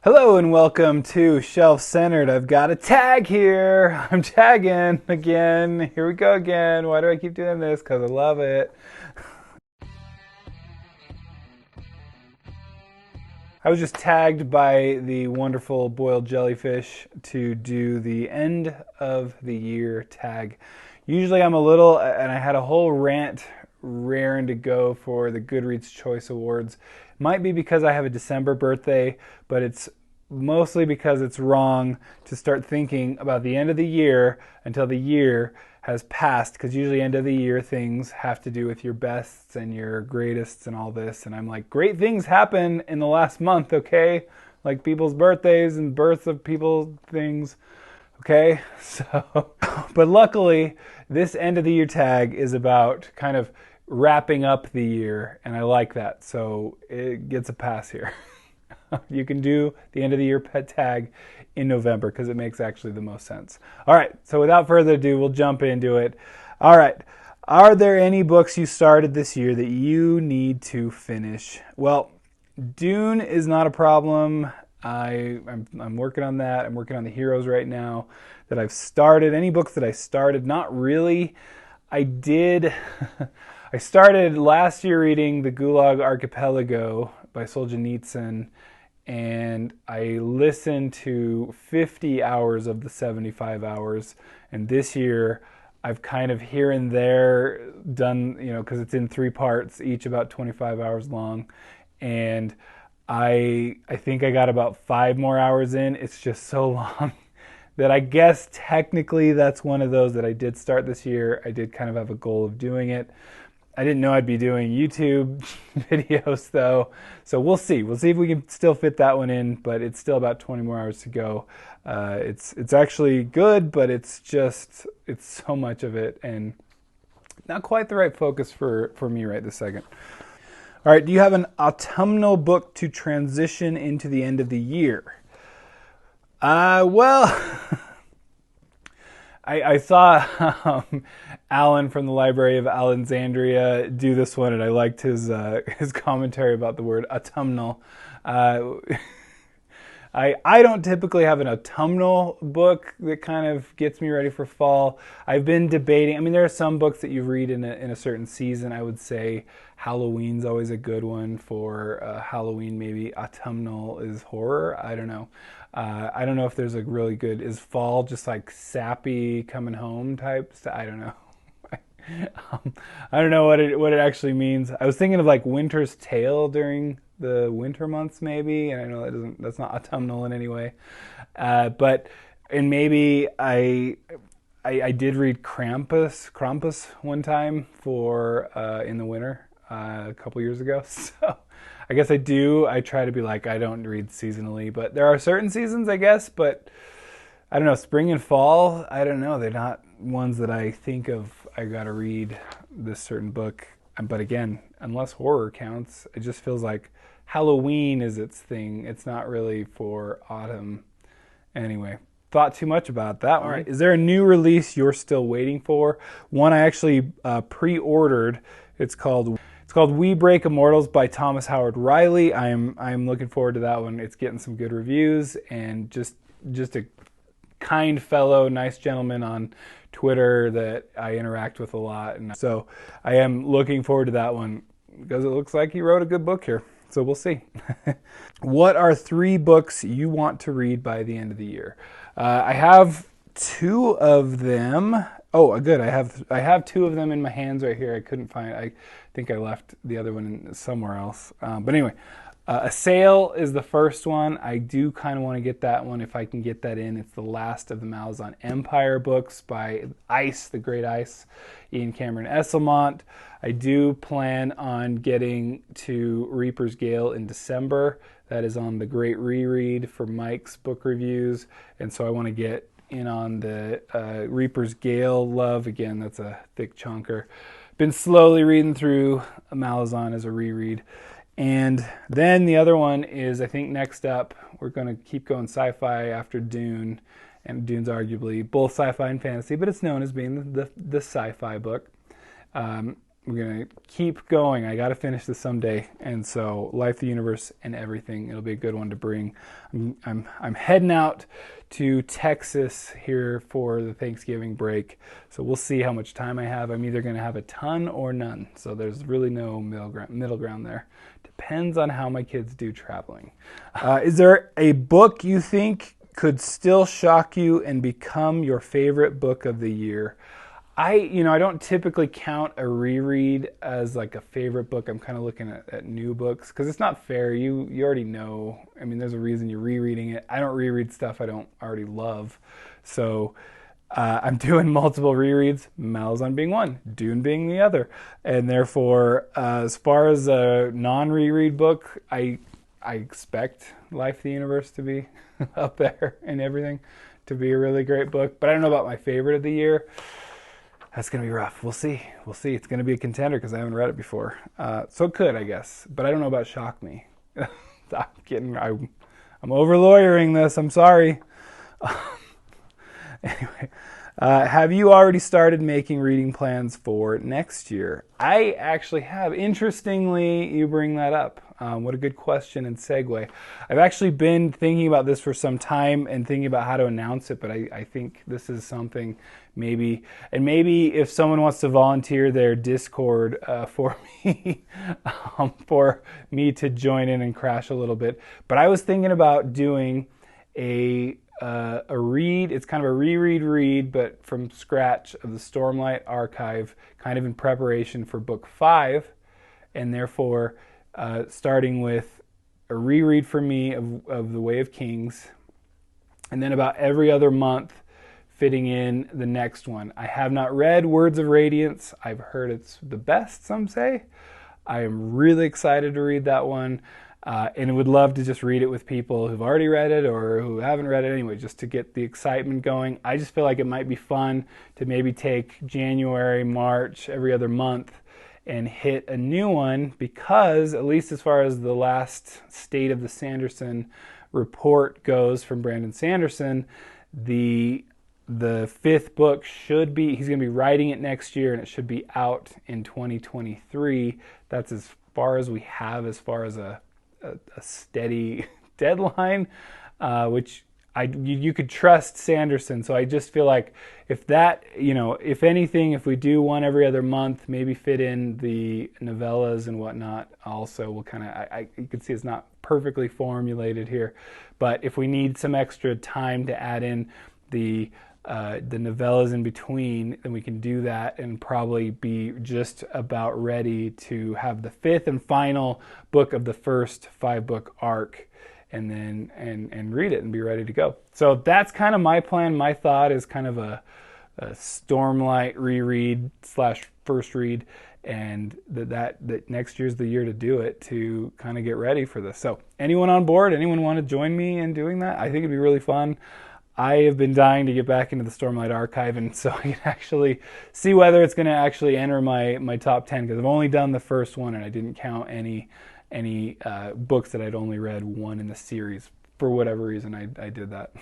Hello and welcome to Shelf Centered. I've got a tag here. I'm tagging again. Here we go again. Why do I keep doing this? Because I love it. I was just tagged by the wonderful boiled jellyfish to do the end of the year tag. Usually I'm a little, and I had a whole rant raring to go for the Goodreads Choice Awards. Might be because I have a December birthday, but it's mostly because it's wrong to start thinking about the end of the year until the year has passed, because usually end of the year things have to do with your bests and your greatest and all this, and I'm like, great things happen in the last month, okay? Like people's birthdays and births of people things, okay? So, but luckily this end of the year tag is about kind of wrapping up the year, and I like that, so it gets a pass here. You can do the end of the year pet tag in November because it makes actually the most sense. All right, so without further ado, we'll jump into it. All right, are there any books you started this year that you need to finish? Well, Dune is not a problem. I'm working on that. I'm working on the heroes right now that I've started. Any books that I started, not really. I did. I started last year reading The Gulag Archipelago by Solzhenitsyn, and I listened to 50 hours of the 75 hours. And this year, I've kind of here and there done, because it's in 3 parts, each about 25 hours long. And I think I got about 5 more hours in. It's just so long that I guess technically that's one of those that I did start this year. I did kind of have a goal of doing it. I didn't know I'd be doing YouTube videos though, so we'll see. We'll see if we can still fit that one in, but it's still about 20 more hours to go. It's actually good, but it's so much of it and not quite the right focus for me right this second. All right, do you have an autumnal book to transition into the end of the year? Well, I saw Alan from the Library of Alexandria do this one, and I liked his commentary about the word autumnal. I don't typically have an autumnal book that kind of gets me ready for fall. I've been debating. I mean, there are some books that you read in a certain season. I would say Halloween's always a good one for Halloween. Maybe autumnal is horror. I don't know. I don't know if there's a really good, is fall just like sappy coming home type? I don't know. I don't know what it actually means. I was thinking of like Winter's Tale during the winter months maybe, and I know that's not autumnal in any way. And maybe I did read Krampus one time for in the winter a couple years ago. So I guess I try to be like, I don't read seasonally, but there are certain seasons, I guess, but I don't know, spring and fall, I don't know, they're not ones that I think of, I gotta read this certain book. But again, unless horror counts, it just feels like Halloween is its thing. It's not really for autumn. Anyway, thought too much about that one. All right, is there a new release you're still waiting for? One I actually pre-ordered. It's called We Break Immortals by Thomas Howard Riley. I'm looking forward to that one. It's getting some good reviews, and just a kind fellow, nice gentleman on Twitter that I interact with a lot. And so I am looking forward to that one because it looks like he wrote a good book here. So we'll see. What are 3 books you want to read by the end of the year? I have 2 of them. Oh, good. I have 2 of them in my hands right here. I couldn't find. I think I left the other one somewhere else. But anyway, A Sail is the first one. I do kind of want to get that one if I can get that in. It's the last of the Malazan Empire books by Ice, the Great Ice, Ian Cameron Esselmont. I do plan on getting to Reaper's Gale in December. That is on the Great Reread for Mike's book reviews, and so I want to get in on the Reaper's Gale love. Again, that's a thick chunker. Been slowly reading through Malazan as a reread. And then the other one is, I think next up, we're going to keep going sci-fi after Dune. And Dune's arguably both sci-fi and fantasy, but it's known as being the sci-fi book. gonna keep going. I got to finish this someday, and so Life, the Universe, and Everything. It'll be a good one to bring. I'm heading out to Texas here for the Thanksgiving break, so we'll see how much time I have. I'm either gonna have a ton or none, so there's really no middle ground there. Depends on how my kids do traveling. Is there a book you think could still shock you and become your favorite book of the year? I don't typically count a reread as like a favorite book. I'm kind of looking at new books because it's not fair. You already know. I mean, there's a reason you're rereading it. I don't reread stuff I don't already love. So I'm doing multiple rereads, Malazan being one, Dune being the other. And therefore, as far as a non-reread book, I expect Life, the Universe to be up there and everything, to be a really great book. But I don't know about my favorite of the year. That's going to be rough. We'll see. We'll see. It's going to be a contender because I haven't read it before. So it could, I guess. But I don't know about shock me. I'm over-lawyering this. I'm sorry. Anyway, have you already started making reading plans for next year? I actually have. Interestingly, you bring that up. What a good question and segue. I've actually been thinking about this for some time and thinking about how to announce it, but I think this is something maybe if someone wants to volunteer their Discord for me, for me to join in and crash a little bit. But I was thinking about doing a read. It's kind of a reread, but from scratch of the Stormlight Archive, kind of in preparation for book 5, and therefore starting with a reread for me of The Way of Kings, and then about every other month fitting in the next one. I have not read Words of Radiance. I've heard it's the best, some say. I am really excited to read that one. And would love to just read it with people who've already read it or who haven't read it anyway, just to get the excitement going. I just feel like it might be fun to maybe take January, March, every other month and hit a new one, because at least as far as the last State of the Sanderson report goes from Brandon Sanderson, the 5th book should be, he's going to be writing it next year, and it should be out in 2023. That's as far as we have as far as a steady deadline, which you could trust Sanderson. So I just feel like if that, if anything, if we do one every other month, maybe fit in the novellas and whatnot also, we'll kind of, you can see it's not perfectly formulated here, but if we need some extra time to add in the novellas in between, then we can do that and probably be just about ready to have the 5th and final book of the first 5-book arc, and then and read it and be ready to go. So that's kind of my plan. My thought is kind of a Stormlight reread / first read, and that next year's the year to do it, to kind of get ready for this. So anyone on board? Anyone want to join me in doing that? I think it'd be really fun. I have been dying to get back into the Stormlight Archive, and so I can actually see whether it's going to actually enter my top 10, because I've only done the first one, and I didn't count any books that I'd only read one in the series. For whatever reason, I did that.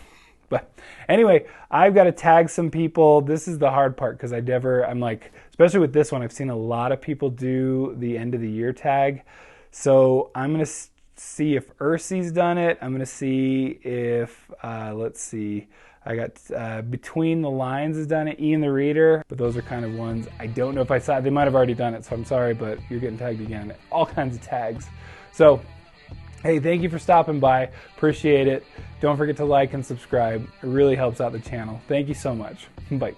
But anyway, I've got to tag some people. This is the hard part, because I'm like, especially with this one, I've seen a lot of people do the end of the year tag. So I'm going to see if Ursi's done it. I'm going to see if, let's see, I got Between the Lines has done it, Ian the Reader, but those are kind of ones I don't know if I saw. They might have already done it, so I'm sorry, but you're getting tagged again. All kinds of tags. So, hey, thank you for stopping by. Appreciate it. Don't forget to like and subscribe. It really helps out the channel. Thank you so much. Bye.